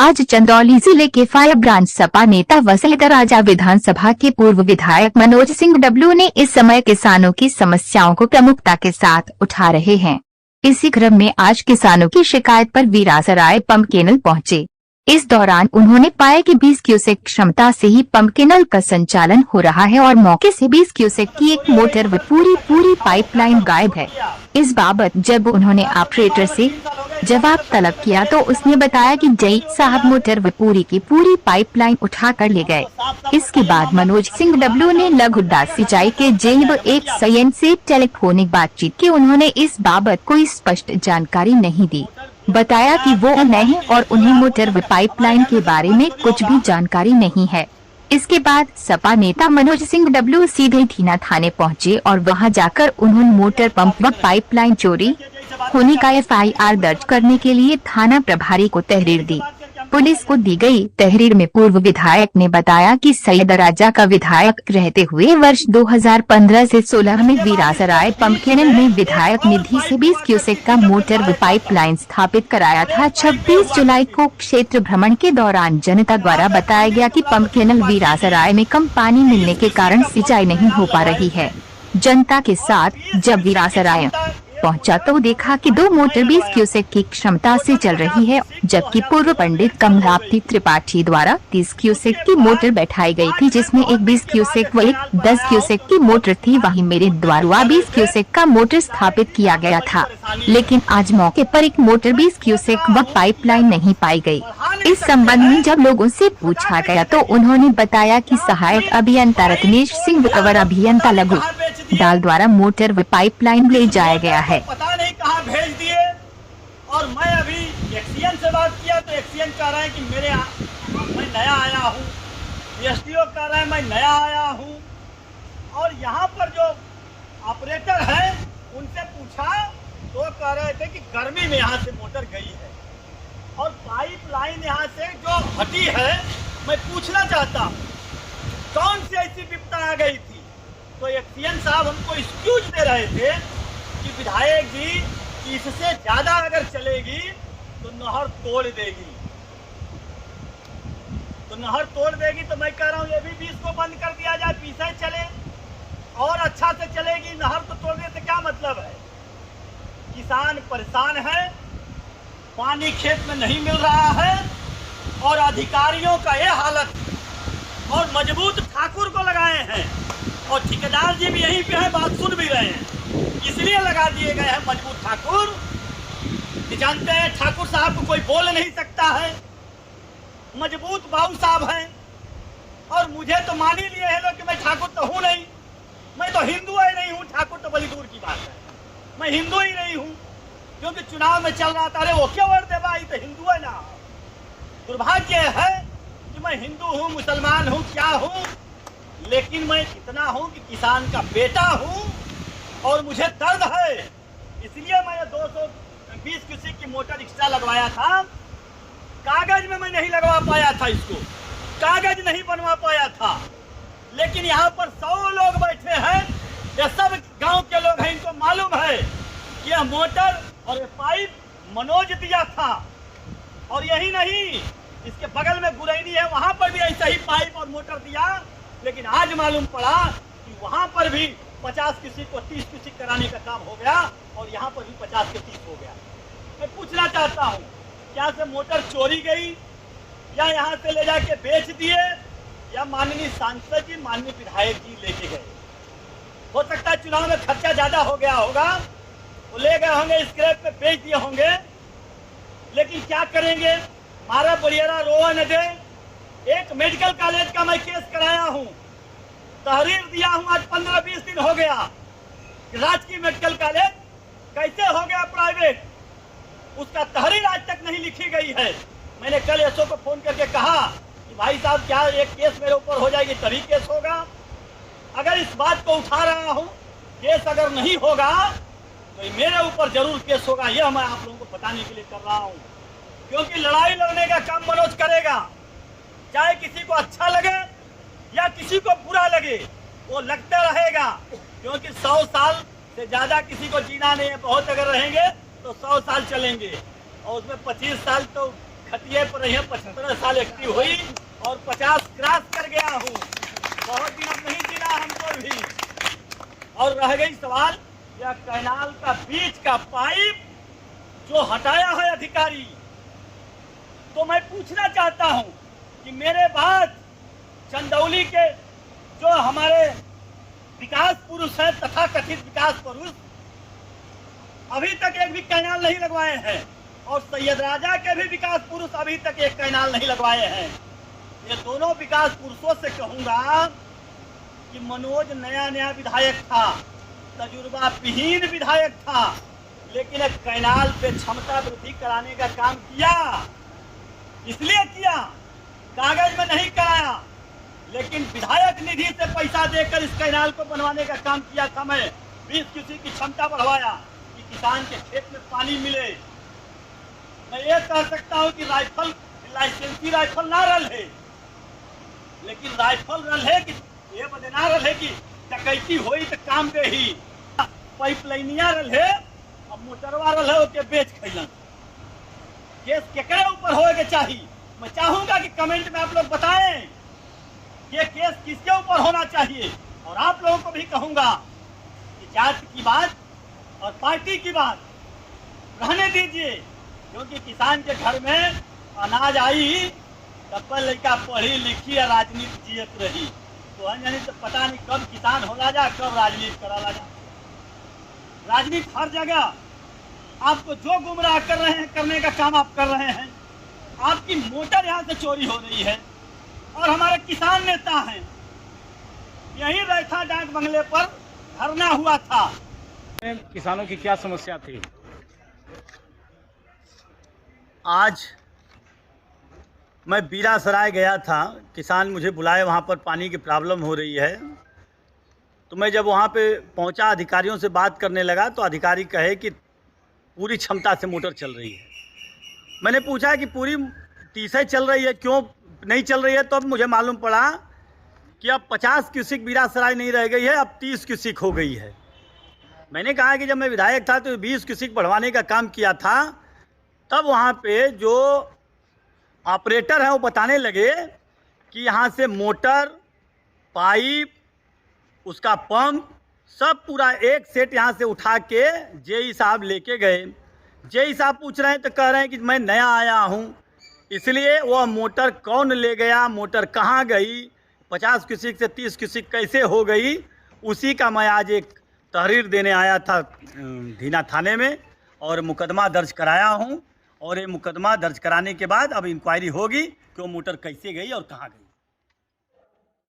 आज चंदौली जिले के फायर ब्रांच सपा नेता व सैदराजा विधानसभा के पूर्व विधायक मनोज सिंह डब्लू ने इस समय किसानों की समस्याओं को प्रमुखता के साथ उठा रहे हैं। इसी क्रम में आज किसानों की शिकायत पर वीरासराय पंप केनल पहुंचे। इस दौरान उन्होंने पाया कि 20 क्यूसेक क्षमता से ही पंप केनल का संचालन हो रहा है और मौके से 20 क्यूसेक की एक मोटर व पूरी पाइपलाइन गायब है। इस बाबत जब उन्होंने ऑपरेटर से जवाब तलब किया तो उसने बताया कि जय साहब मोटर व पूरी पाइपलाइन उठा कर ले गए। इसके बाद मनोज सिंह डब्लू ने लघुदा सिंचाई के जेब एक सयन से टेलीफोनिक बातचीत की। उन्होंने इस बाबत कोई स्पष्ट जानकारी नहीं दी। बताया कि वो नए हैं और उन्हें मोटर व पाइपलाइन के बारे में कुछ भी जानकारी नहीं है। इसके बाद सपा नेता मनोज सिंह डब्लू सीधे धीना थाने पहुंचे और वहां जाकर उन्होंने मोटर पंप व पाइपलाइन चोरी होने का FIR दर्ज करने के लिए थाना प्रभारी को तहरीर दी। पुलिस को दी गई तहरीर में पूर्व विधायक ने बताया कि सैदराजा का विधायक रहते हुए वर्ष 2015 से 16 में वीरासराय पंप केनल में विधायक निधि से 20 क्यूसेक का मोटर व पाइपलाइन स्थापित कराया था। 26 जुलाई को क्षेत्र भ्रमण के दौरान जनता द्वारा बताया गया कि पंप केनल वीरासराय में कम पानी मिलने के कारण सिंचाई नहीं हो पा रही है। जनता के साथ जब वीरासराय पहुंचा तो देखा कि 2 मोटर 20 क्यूसेक की क्षमता से चल रही है, जबकि पूर्व पंडित कमलापति त्रिपाठी द्वारा 30 क्यूसेक की मोटर बैठाई गई थी, जिसमें एक 20 क्यूसेक व एक 10 क्यूसेक की मोटर थी। वहीं मेरे द्वारा 20 क्यूसेक का मोटर स्थापित किया गया था, लेकिन आज मौके पर एक मोटर 20 क्यूसेक व पाइपलाइन नहीं पाई गई। इस संबंध में जब लोगों से पूछा गया तो उन्होंने बताया कि सहायक अभियंता रत्नेश सिंह और अभियंता लघु दाल द्वारा मोटर व पाइपलाइन ले जाया गया है। पता नहीं कहाँ भेज दिए। और मैं अभी एक्सीएन से बात किया तो एक्सीएन कह रहा है कि मैं नया आया हूँ। SDO कह रहा है मैं नया आया हूँ। और यहाँ पर जो ऑपरेटर है उनसे पूछा तो कह रहे थे कि गर्मी में यहाँ से मोटर गई है और पाइपलाइन यहाँ से जो हटी है। मैं पूछना चाहता हूँ कौन सी ऐसी विपदा आ गई थी। तो एक्सीएन साहब हमको एक्सक्यूज दे रहे थे कि विधायक जी इससे ज्यादा अगर चलेगी तो नहर तोड़ देगी। तो नहर तोड़ देगी तो मैं कह रहा हूँ ये भी 20 को बंद कर दिया जाए, पीछे चले और अच्छा से चलेगी। नहर तो तोड़ने से क्या मतलब है। किसान परेशान है, पानी खेत में नहीं मिल रहा है और अधिकारियों का ये हालत। और मजबूत ठाकुर को लगाए हैं और ठेकेदार जी भी यहीं पे है, बात सुन भी रहे हैं, इसलिए लगा दिए गए हैं मजबूत ठाकुर। जानते हैं ठाकुर साहब को कोई बोल नहीं सकता है, मजबूत बाबू साहब हैं। और मुझे तो मान ही लिए हैं लोग कि मैं ठाकुर तो हूँ नहीं, मैं तो हिंदू ही नहीं हूँ। ठाकुर तो बड़ी दूर की बात है, मैं हिंदू ही नहीं हूँ। क्योंकि चुनाव में चल रहा था, अरे वो क्यों वोट दे भाई, तो हिंदू है ना। दुर्भाग्य है कि मैं हिंदू हूँ, मुसलमान हूँ, क्या हूँ, लेकिन मैं इतना हूँ कि किसान का बेटा हूँ और मुझे दर्द है। इसलिए मैंने 220 क्यूसेक की मोटर एक्स्ट्रा लगवाया था। कागज में मैं नहीं लगवा पाया था, इसको कागज नहीं बनवा पाया था। लेकिन यहाँ पर 100 लोग बैठे हैं, ये सब गांव के लोग हैं, इनको मालूम है कि यह मोटर और ये पाइप मनोज दिया था। और यही नहीं, इसके बगल में गुरैनी है, वहां पर भी ऐसा ही पाइप और मोटर दिया। लेकिन आज मालूम पड़ा कि वहां पर भी 50 क्यूसेक को 30 क्यूसेक कराने का काम हो गया और यहाँ पर भी 50 के 30 हो गया। मैं पूछना चाहता हूँ क्या से मोटर चोरी गई या यहाँ से ले जाके बेच दिए या माननीय सांसद जी, माननीय विधायक जी लेके गए। हो सकता है चुनाव में खर्चा ज्यादा हो गया होगा, वो ले गए होंगे, स्क्रैप पे बेच दिए होंगे। लेकिन क्या करेंगे, मारा बड़ियारा रोआ न दे। एक मेडिकल कॉलेज का मैं केस कराया हूँ, तहरीर दिया हूँ, आज 15-20 दिन हो गया। राजकीय मेडिकल कॉलेज कैसे हो गया प्राइवेट, उसका तहरीर आज तक नहीं लिखी गई है। मैंने कल SO को फोन करके कहा कि भाई साहब क्या एक केस मेरे ऊपर हो जाएगी तभी केस होगा। अगर इस बात को उठा रहा हूँ, केस अगर नहीं होगा तो मेरे ऊपर जरूर केस होगा। यह मैं आप लोगों को बताने के लिए कर रहा हूँ, क्योंकि लड़ाई लड़ने का काम मनोज करेगा, चाहे किसी को अच्छा लगे या किसी को बुरा लगे, वो लगता रहेगा। क्योंकि 100 साल से ज्यादा किसी को जीना नहीं है, बहुत अगर रहेंगे तो 100 साल चलेंगे और उसमें 25 साल तो खटिए पर रही 75 साल एक्टिव हुई और 50 क्रॉस कर गया हूँ। बहुत दिन अब नहीं जीना हमको भी। और रह गई सवाल यह कैनाल का बीच का पाइप जो हटाया है अधिकारी, तो मैं पूछना चाहता हूं कि मेरे बाद चंदौली के जो हमारे विकास पुरुष है, तथा कथित विकास पुरुष, अभी तक एक भी कैनाल नहीं लगवाए हैं, और सैयद राजा के भी विकास पुरुष अभी तक एक कैनाल नहीं लगवाए हैं। ये दोनों विकास पुरुषों से कहूंगा कि मनोज नया नया विधायक था, तजुर्बा विहीन विधायक था, लेकिन एक कैनाल पे क्षमता वृद्धि कराने का काम किया। इसलिए किया, कागज में नहीं कराया, लेकिन विधायक निधि से पैसा देकर इस कैनाल को बनवाने का काम किया था। मैं 20 क्यूसेक की क्षमता बढ़वाया कि किसान के खेत में पानी मिले। मैं ये कह सकता हूँ कि राइफल लाइसेंसी राइफल ना रल है, लेकिन राइफल रल है कि ये बदना रल है कि डकैती होई तो काम दे ही। पाइपलाइनिया रल है, अब मोटरवा रल है ओके बेच खैलन। केस केकरे ऊपर होए चाहिए? मैं चाहूंगा कि कमेंट में आप लोग बताएं ये केस किसके ऊपर होना चाहिए। और आप लोगों को भी कहूंगा कि जाति की बात और पार्टी की बात रहने दीजिए, क्योंकि किसान के घर में अनाज आई तब लड़का पढ़ी लिखी या राजनीति जियत रही, तो जानी तो पता नहीं कब किसान होला जा, कब राजनीति करा जा। राजनीति हर जगह आपको जो गुमराह कर रहे हैं, करने का काम आप कर रहे हैं। आपकी मोटर यहाँ से चोरी हो रही है और हमारे किसान नेता हैं, यही रैथा डाक बंगले पर धरना हुआ था। किसानों की क्या समस्या थी? आज मैं बीरासराय गया था, किसान मुझे बुलाए, वहाँ पर पानी की प्रॉब्लम हो रही है। तो मैं जब वहाँ पे पहुँचा, अधिकारियों से बात करने लगा, तो अधिकारी कहे कि पूरी क्षमता से मोटर चल रही है। मैंने पूछा कि पूरी 30 चल रही है, क्यों नहीं चल रही है? तो अब मुझे मालूम पड़ा कि अब 50 क्यूसेक बीरासराय नहीं रह गई है, अब 30 क्यूसेक हो गई है। मैंने कहा कि जब मैं विधायक था तो 20 क्यूसेक बढ़वाने का काम किया था, तब वहाँ पे जो ऑपरेटर हैं वो बताने लगे कि यहाँ से मोटर, पाइप, उसका पंप सब पूरा एक सेट यहाँ से उठा के जेई साहब लेके गए। जेई साहब पूछ रहे हैं तो कह रहे हैं कि मैं नया आया हूँ, इसलिए वह मोटर कौन ले गया, मोटर कहाँ गई, 50 क्यूसेक से 30 क्यूसेक कैसे हो गई, उसी का मैं आज एक तहरीर देने आया था धीना थाने में, और मुकदमा दर्ज कराया हूँ। और ये मुकदमा दर्ज कराने के बाद अब इंक्वायरी होगी कि वो मोटर कैसे गई और कहाँ गई।